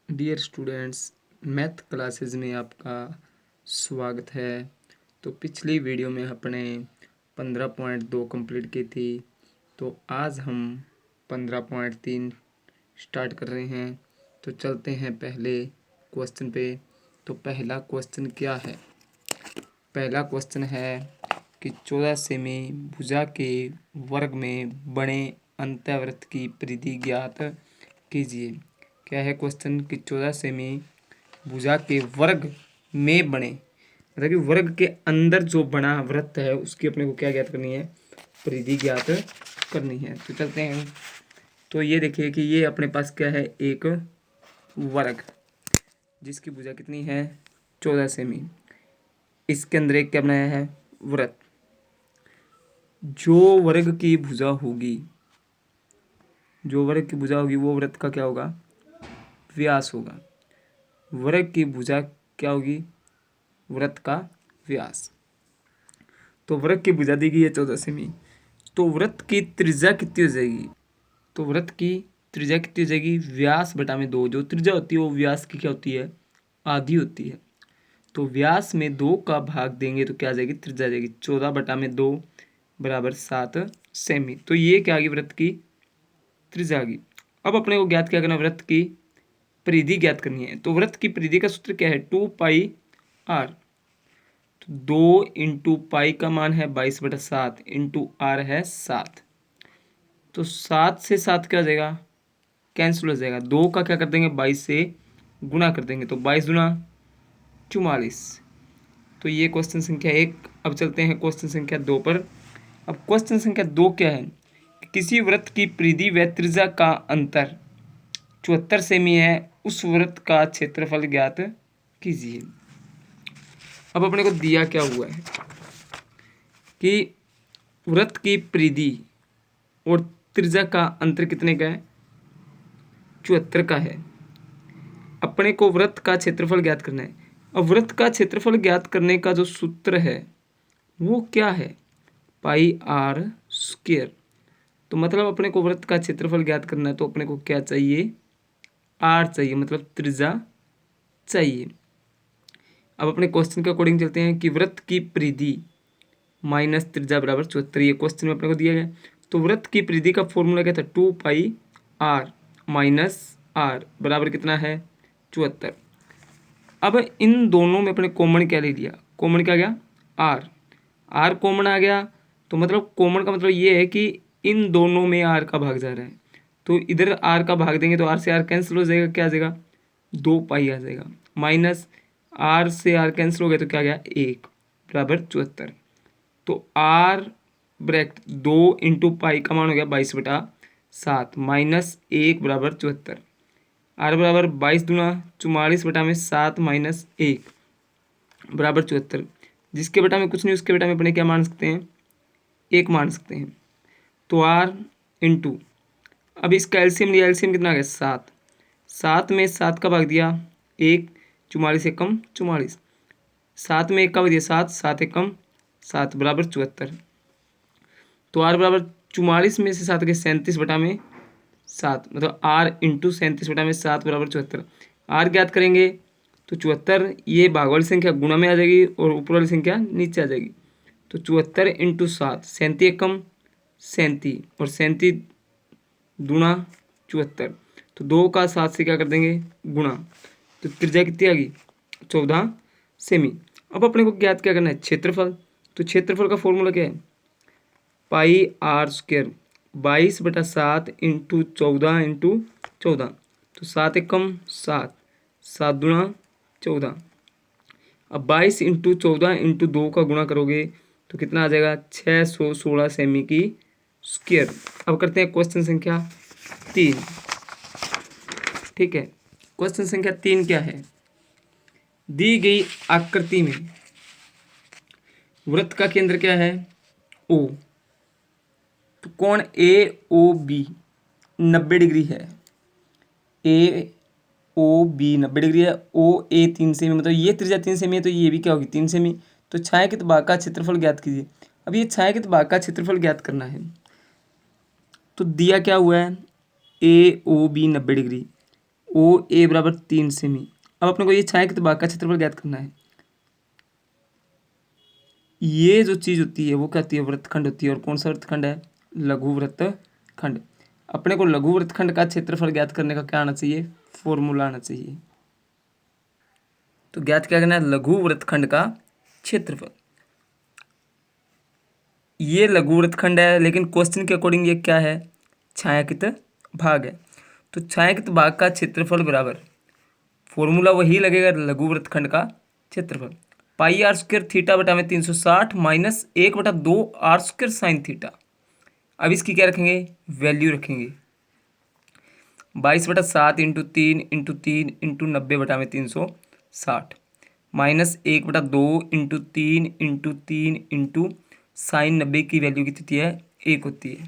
Dear students, math classes में आपका स्वागत है। तो पिछली वीडियो में अपने 15.2 कंप्लीट की थी। तो आज हम 15.3 स्टार्ट कर रहे हैं। तो चलते हैं पहले क्वेश्चन पे। तो पहला क्वेश्चन क्या है? पहला क्वेश्चन है कि 14 सेमी भुजा के वर्ग में बने अंतःवृत्त की परिधि ज्ञात कीजिए। क्या है क्वेश्चन कि 14 सेमी भुजा के वर्ग में बने, मतलब कि वर्ग के अंदर जो बना वृत्त है उसकी अपने को क्या ज्ञात करनी है? परिधि ज्ञात करनी है। तो चलते हैं। तो ये देखिए कि ये अपने पास क्या है? एक वर्ग जिसकी भुजा कितनी है? 14 सेमी। इसके अंदर एक क्या बनाया है? वृत्त। जो वर्ग की भुजा होगी, जो वर्ग की भुजा होगी वो वृत्त का क्या होगा? व्यास होगा। वर्ग की भुजा क्या होगी? वृत्त का व्यास। तो वृत्त की भुजा दी गई है 14 सेमी। तो वृत्त की त्रिज्या कितनी हो जाएगी? तो वृत्त की त्रिज्या कितनी हो जाएगी? व्यास बटा में 2। जो त्रिज्या होती है वो व्यास की क्या होती है? आधी होती है। तो व्यास में 2 का भाग देंगे तो क्या आ जाएगी? त्रिज्या आ जाएगी। 14 बटा में 2 बराबर 7 सेमी। तो ये क्या आ गई? वृत्त की त्रिज्या आ गई। अब अपने को ज्ञात क्या करना? वृत्त की परिधि ज्ञात करनी है। तो वृत्त की परिधि का सूत्र क्या है? 2πr। तो 2 इंटू पाई का मान है 22/7 इंटू आर है 7। तो 7 से 7 क्या हो जाएगा? कैंसिल हो जाएगा। 2 का क्या कर देंगे? 22 से गुणा कर देंगे। तो 22 गुना 44। तो ये क्वेश्चन संख्या 1। अब चलते हैं क्वेश्चन संख्या 2 पर। अब क्वेश्चन संख्या 2 क्या है? किसी वृत्त की परिधि व त्रिज्या का अंतर 74 सेमी है, उस वृत्त का क्षेत्रफल ज्ञात कीजिए। अब अपने को दिया क्या हुआ है कि वृत्त की परिधि और त्रिज्या का अंतर कितने का है? 74 का है। अपने को वृत्त का क्षेत्रफल ज्ञात करना है। अब वृत्त का क्षेत्रफल ज्ञात करने का जो सूत्र है वो क्या है? पाई आर स्क्वायर। तो मतलब अपने को वृत्त का क्षेत्रफल ज्ञात करना है तो अपने को क्या चाहिए? आर चाहिए, मतलब त्रिज्या चाहिए। अब अपने क्वेश्चन के अकॉर्डिंग चलते हैं कि वृत्त की परिधि माइनस त्रिज्या बराबर 74। ये क्वेश्चन में अपने को दिया गया। तो वृत्त की परिधि का फॉर्मूला क्या था? 2πr माइनस आर बराबर कितना है? 74। अब इन दोनों में अपने कॉमन क्या ले लिया? कॉमन क्या गया? आर। आर कॉमन आ गया। तो मतलब कॉमन का मतलब ये है कि इन दोनों में आर का भाग जा रहा है। तो इधर आर का भाग देंगे तो आर से आर कैंसिल हो जाएगा। क्या आ जाएगा? 2 पाई आ जाएगा। माइनस आर से आर कैंसिल हो गया तो क्या गया? 1 बराबर 74। तो आर ब्रैकेट 2 इंटू पाई का मान हो गया 22/7 माइनस 1 बराबर 74। आर बराबर 22 दूना 44 बटा में 7 माइनस 1 बराबर 74। जिसके बटा में कुछ नहीं उसके बटा में अपने क्या मान सकते हैं? 1 मान सकते हैं। तो आर इंटू, अब इसका एलसीएम लिया। एलसीएम कितना आ गया? 7। 7 में 7 का भाग दिया 1, 44 से कम 44। 7 में 1 का भाग दिया 7, 7 एक कम 7 बराबर 74। तो आर बराबर 44 में से 7 के 37 बटा में 7, मतलब आर इंटू 37 बटा में 7 बराबर 74। आर ज्ञात करेंगे तो 74 ये भाग वाली संख्या गुणा में आ जाएगी और ऊपर वाली संख्या नीचे आ जाएगी। तो 74 इंटू 7, 37 एक कम 37 और 37 दूना 74। तो 2 का 7 से क्या कर देंगे? गुणा। तो त्रिज्या कितनी आ गई? 14 सेमी। अब अपने को ज्ञात क्या करना है? क्षेत्रफल। तो क्षेत्रफल का फॉर्मूला क्या है? पाई आर स्क्वायर 22/7 इंटू 14 इंटू 14। तो 7 एक कम 7, 7 दूना 14। अब 22 इंटू 14 इंटू 2 का गुणा करोगे तो कितना आ जाएगा? 616 सेमी की स्क्वायर। अब करते हैं क्वेश्चन संख्या 3। ठीक है, क्वेश्चन संख्या 3 क्या है? दी गई आकृति में वृत्त का केंद्र क्या है? ओ। तो कोण ए ओ बी 90 डिग्री है। ए ओ बी 90 डिग्री है। ओ ए 3 सेमी, मतलब ये त्रिज्या 3 सेमी है तो ये भी क्या होगी? 3 सेमी। तो छायांकित भाग का क्षेत्रफल ज्ञात कीजिए। अब ये छायांकित भाग का क्षेत्रफल ज्ञात करना है। तो दिया क्या हुआ है? ए ओ बी 90 डिग्री। ओ ए बराबर 3 सेमी। अब अपने को ये छायांकित भाग का क्षेत्रफल ज्ञात करना है। ये जो चीज़ होती है वो क्या होती है, वृत्तखंड होती है। और कौन सा वृत्तखंड है, लघु वृत्तखंड। अपने को लघु वृत्तखंड का क्षेत्रफल ज्ञात करने का क्या आना चाहिए, फॉर्मूला आना चाहिए। तो ज्ञात क्या करना है, लघु वृत्तखंड का क्षेत्रफल। ये लघु वृत्तखंड है, लेकिन क्वेश्चन के अकॉर्डिंग ये क्या है, छायांकित भाग है। तो छायांकित भाग का क्षेत्रफल बराबर फॉर्मूला वही लगेगा, लघु वृत्तखंड का क्षेत्रफल पाई आर स्क्वायर थीटा बटा में 360 minus 1/2 R square sine theta. अब इसकी क्या रखेंगे, वैल्यू रखेंगे 22/7 into 3 into 3 into 90/360 minus 1/2 into 3 into 3 into sine 90 की वैल्यू कितनी होती है, 1 होती है।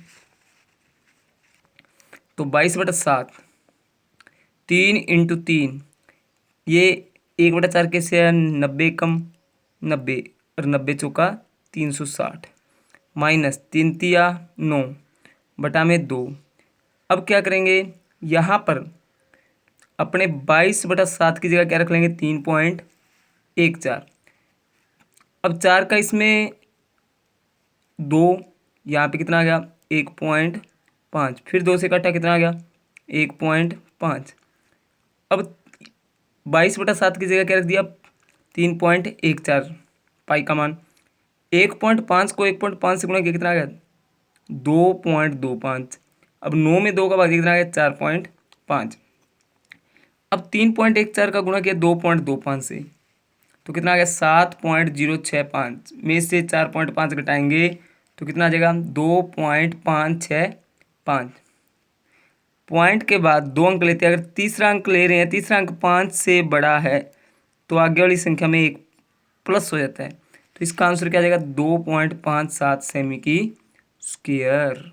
तो 22/7 3 इंटू 3, ये 1/4 कैसे है, 90 कम 90 और 90 चौका 360 माइनस 3 तिया 9 बटा में 2। अब क्या करेंगे, यहाँ पर अपने 22/7 की जगह क्या रख लेंगे, 3.14। अब 4 का इसमें 2, यहाँ पे कितना आ गया, 1.5। फिर 2 से काटा कितना आ गया, 1.5। अब 22/7 की जगह क्या रख दिया, 3.14 पाई का मान। 1.5 को 1.5 से गुणा किया कितना आ गया, 2.25। अब 9 में 2 का भाग कितना आ गया, 4.5। अब 3.14 का गुणा किया 2.25 से, तो कितना आ गया, 7.065 में से 4.5 घटाएंगे तो कितना आ जाएगा, 2.565। पॉइंट के बाद 2 अंक लेते हैं, अगर तीसरा अंक ले रहे हैं, तीसरा अंक 5 से बड़ा है तो आगे वाली संख्या में 1 प्लस हो जाता है। तो इसका आंसर क्या आ जाएगा, 2.57 सेमी की स्क्वायर।